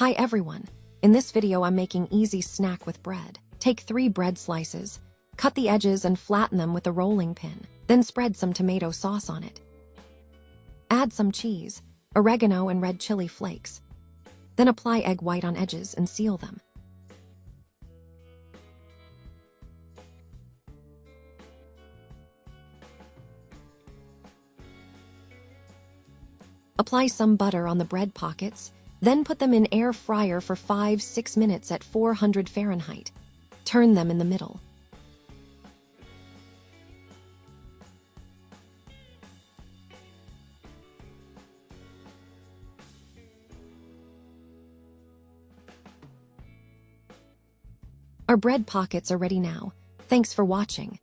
Hi everyone! In this video I'm making easy snack with bread. Take 3 bread slices, cut the edges and flatten them with a rolling pin, then spread some tomato sauce on it. Add some cheese, oregano and red chili flakes. Then apply egg white on edges and seal them. Apply some butter on the bread pockets, then put them in air fryer for 5-6 minutes at 400 Fahrenheit. Turn them in the middle. Our bread pockets are ready now. Thanks for watching.